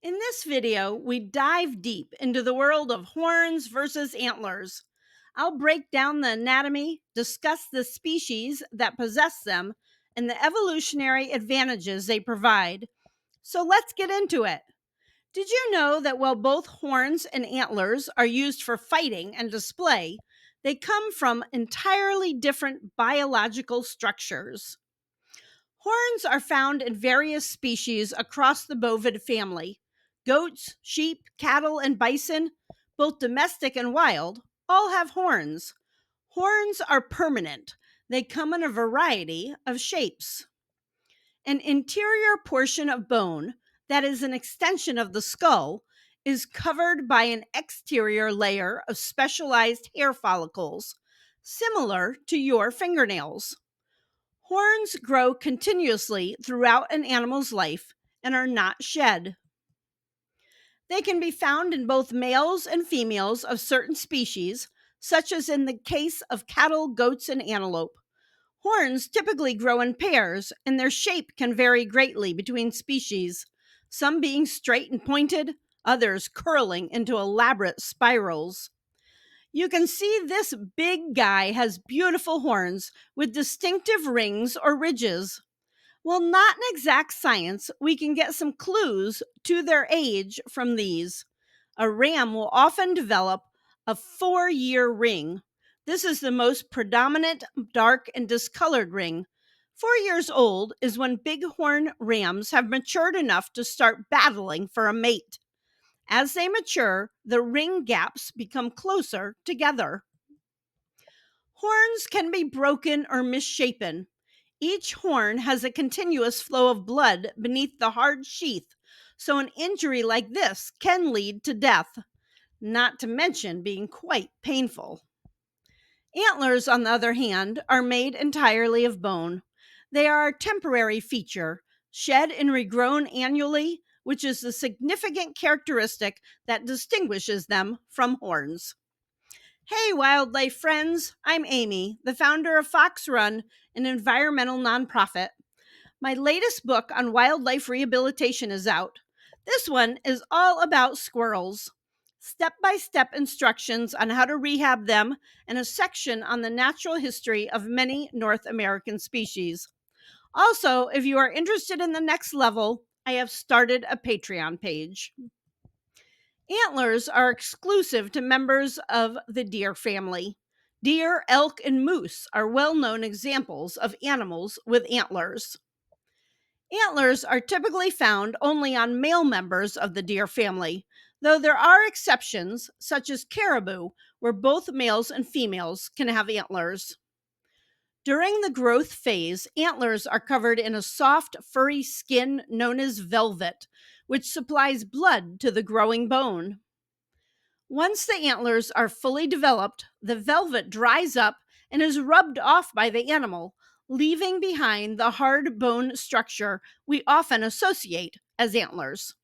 In this video, we dive deep into the world of horns versus antlers. I'll break down the anatomy, discuss the species that possess them, and the evolutionary advantages they provide. So let's get into it. Did you know that while both horns and antlers are used for fighting and display, they come from entirely different biological structures? Horns are found in various species across the bovid family. Goats, sheep, cattle, and bison, both domestic and wild, all have horns. Horns are permanent. They come in a variety of shapes. An interior portion of bone, that is an extension of the skull, is covered by an exterior layer of specialized hair follicles, similar to your fingernails. Horns grow continuously throughout an animal's life and are not shed. They can be found in both males and females of certain species, such as in the case of cattle, goats, and antelope. Horns typically grow in pairs, and their shape can vary greatly between species, some being straight and pointed, others curling into elaborate spirals. You can see this big guy has beautiful horns with distinctive rings or ridges. While not an exact science, we can get some clues to their age from these. A ram will often develop a 4-year ring. This is the most predominant dark and discolored ring. 4 years old is when bighorn rams have matured enough to start battling for a mate. As they mature, the ring gaps become closer together. Horns can be broken or misshapen. Each horn has a continuous flow of blood beneath the hard sheath, so an injury like this can lead to death, not to mention being quite painful. Antlers, on the other hand, are made entirely of bone. They are a temporary feature, shed and regrown annually, which is the significant characteristic that distinguishes them from horns. Hey, wildlife friends, I'm Amy, the founder of Fox Run, an environmental nonprofit. My latest book on wildlife rehabilitation is out. This one is all about squirrels. Step-by-step instructions on how to rehab them, and a section on the natural history of many North American species. Also, if you are interested in the next level, I have started a Patreon page. Antlers are exclusive to members of the deer family. Deer, elk, and moose are well-known examples of animals with antlers. Antlers are typically found only on male members of the deer family, though there are exceptions, such as caribou, where both males and females can have antlers. During the growth phase, antlers are covered in a soft, furry skin known as velvet, which supplies blood to the growing bone. Once the antlers are fully developed, the velvet dries up and is rubbed off by the animal, leaving behind the hard bone structure we often associate as antlers.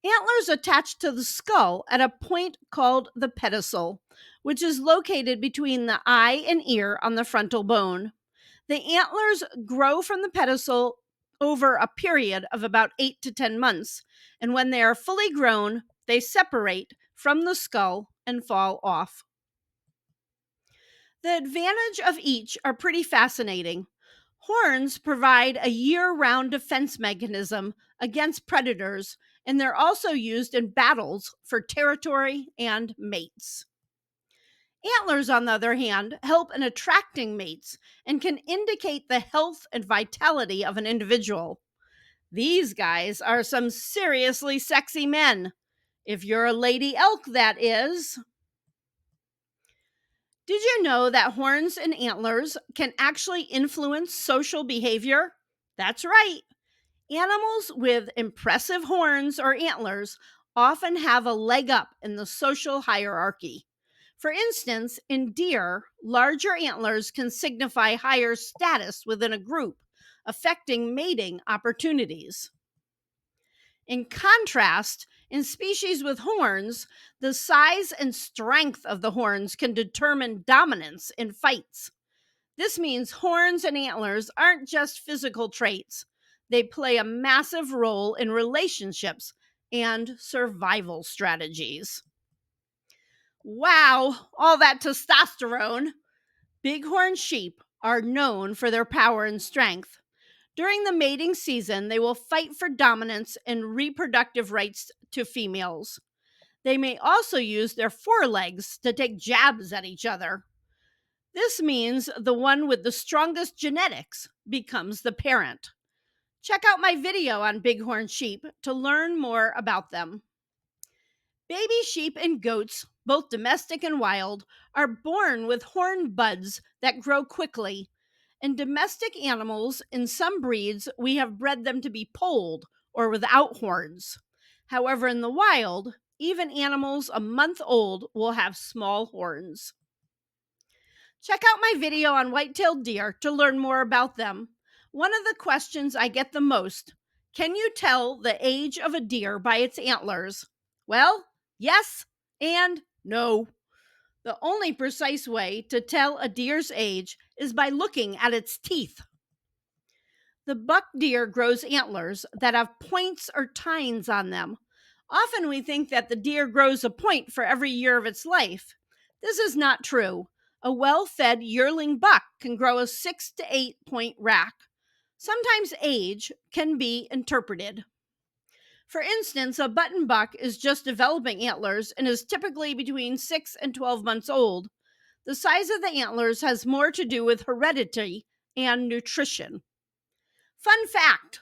Antlers attach to the skull at a point called the pedicel, which is located between the eye and ear on the frontal bone. The antlers grow from the pedicel over a period of about 8 to 10 months, and when they are fully grown, they separate from the skull and fall off. The advantage of each are pretty fascinating. Horns provide a year-round defense mechanism against predators, and they're also used in battles for territory and mates. Antlers, on the other hand, help in attracting mates and can indicate the health and vitality of an individual. These guys are some seriously sexy men. If you're a lady elk, that is. Did you know that horns and antlers can actually influence social behavior? That's right. Animals with impressive horns or antlers often have a leg up in the social hierarchy. For instance, in deer, larger antlers can signify higher status within a group, affecting mating opportunities. In contrast, in species with horns, the size and strength of the horns can determine dominance in fights. This means horns and antlers aren't just physical traits. They play a massive role in relationships and survival strategies. Wow, all that testosterone! Bighorn sheep are known for their power and strength. During the mating season, they will fight for dominance and reproductive rights to females. They may also use their forelegs to take jabs at each other. This means the one with the strongest genetics becomes the parent. Check out my video on bighorn sheep to learn more about them. Baby sheep and goats, both domestic and wild, are born with horn buds that grow quickly. In domestic animals, in some breeds, we have bred them to be polled or without horns. However, in the wild, even animals a month old will have small horns. Check out my video on white-tailed deer to learn more about them. One of the questions I get the most: can you tell the age of a deer by its antlers? Well, yes and no. The only precise way to tell a deer's age is by looking at its teeth. The buck deer grows antlers that have points or tines on them. Often we think that the deer grows a point for every year of its life. This is not true. A well-fed yearling buck can grow a 6 to 8 point rack. Sometimes age can be interpreted. For instance, a button buck is just developing antlers and is typically between 6 and 12 months old. The size of the antlers has more to do with heredity and nutrition. Fun fact: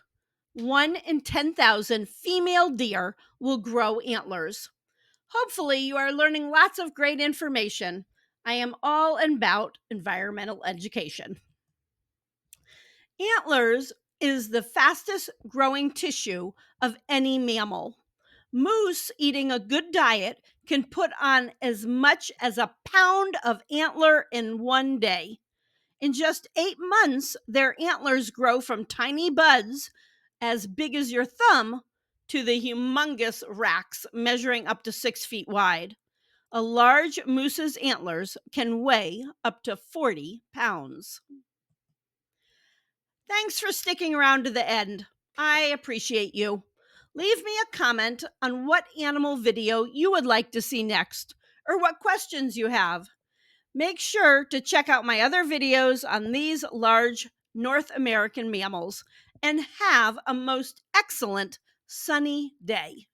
1 in 10,000 female deer will grow antlers. Hopefully, you are learning lots of great information. I am all about environmental education. Antlers is the fastest growing tissue of any mammal. Moose eating a good diet can put on as much as a pound of antler in one day. In just 8 months, their antlers grow from tiny buds as big as your thumb to the humongous racks measuring up to 6 feet wide. A large moose's antlers can weigh up to 40 pounds. Thanks for sticking around to the end. I appreciate you. Leave me a comment on what animal video you would like to see next, or what questions you have. Make sure to check out my other videos on these large North American mammals, and have a most excellent sunny day.